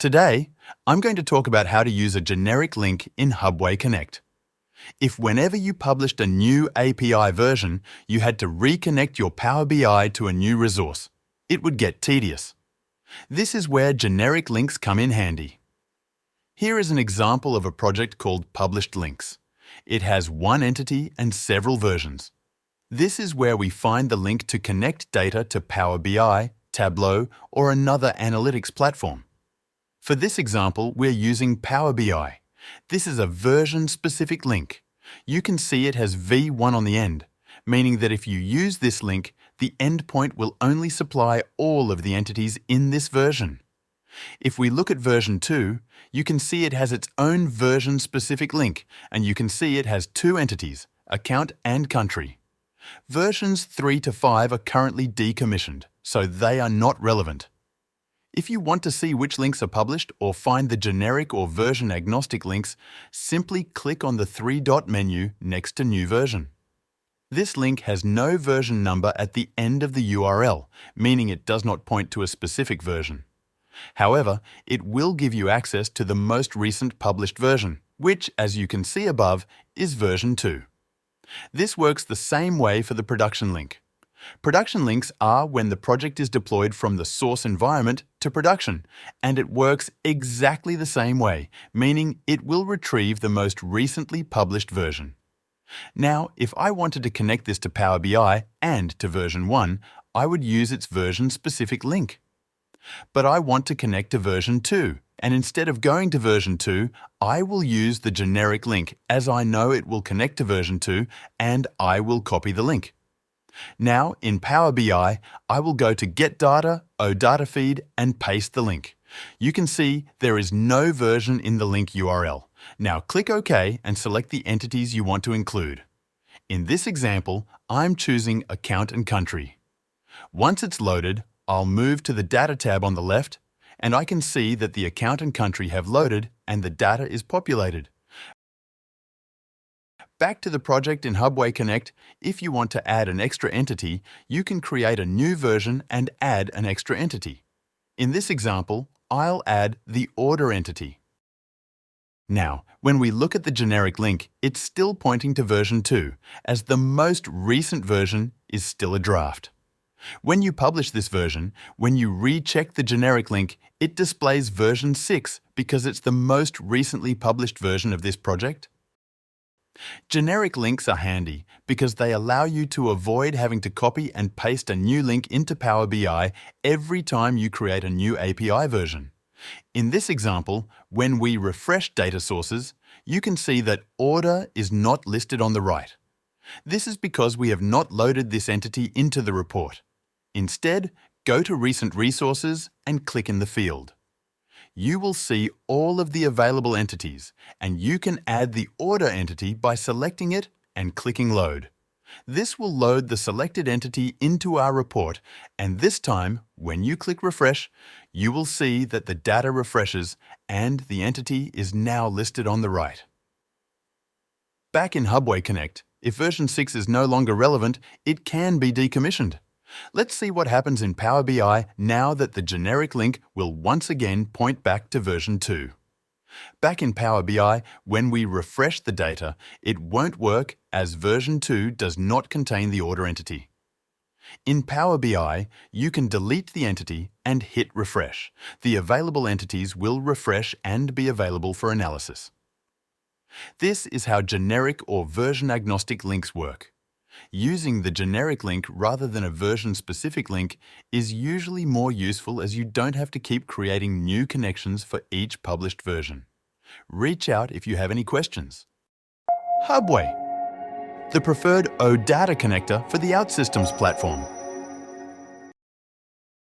Today, I'm going to talk about how to use a generic link in Hubway Connect. If whenever you published a new API version, you had to reconnect your Power BI to a new resource, it would get tedious. This is where generic links come in handy. Here is an example of a project called Published Links. It has one entity and several versions. This is where we find the link to connect data to Power BI, Tableau, or another analytics platform. For this example, we're using Power BI. This is a version-specific link. You can see it has V1 on the end, meaning that if you use this link, the endpoint will only supply all of the entities in this version. If we look at version 2, you can see it has its own version-specific link, and you can see it has two entities, account and country. Versions 3 to 5 are currently decommissioned, so they are not relevant. If you want to see which links are published or find the generic or version-agnostic links, simply click on the three-dot menu next to New Version. This link has no version number at the end of the URL, meaning it does not point to a specific version. However, it will give you access to the most recent published version, which, as you can see above, is version 2. This works the same way for the production link. Production links are when the project is deployed from the source environment to production, and it works exactly the same way, meaning it will retrieve the most recently published version. Now, if I wanted to connect this to Power BI and to version 1, I would use its version-specific link. But I want to connect to version 2, and instead of going to version 2, I will use the generic link as I know it will connect to version 2 and I will copy the link. Now, in Power BI, I will go to Get Data, OData Feed, and paste the link. You can see there is no version in the link URL. Now click OK and select the entities you want to include. In this example, I'm choosing Account and Country. Once it's loaded, I'll move to the Data tab on the left, and I can see that the account and country have loaded and the data is populated. Back to the project in Hubway Connect, if you want to add an extra entity, you can create a new version and add an extra entity. In this example, I'll add the order entity. Now, when we look at the generic link, it's still pointing to version 2, as the most recent version is still a draft. When you publish this version, when you recheck the generic link, it displays version 6 because it's the most recently published version of this project. Generic links are handy because they allow you to avoid having to copy and paste a new link into Power BI every time you create a new API version. In this example, when we refresh data sources, you can see that order is not listed on the right. This is because we have not loaded this entity into the report. Instead, go to Recent Resources and click in the field. You will see all of the available entities, and you can add the order entity by selecting it and clicking Load. This will load the selected entity into our report, and this time, when you click Refresh, you will see that the data refreshes and the entity is now listed on the right. Back in Hubway Connect, if version 6 is no longer relevant, it can be decommissioned. Let's see what happens in Power BI now that the generic link will once again point back to version 2. Back in Power BI, when we refresh the data, it won't work as version 2 does not contain the order entity. In Power BI, you can delete the entity and hit refresh. The available entities will refresh and be available for analysis. This is how generic or version-agnostic links work. Using the generic link rather than a version-specific link is usually more useful as you don't have to keep creating new connections for each published version. Reach out if you have any questions. Hubway, the preferred OData connector for the OutSystems platform.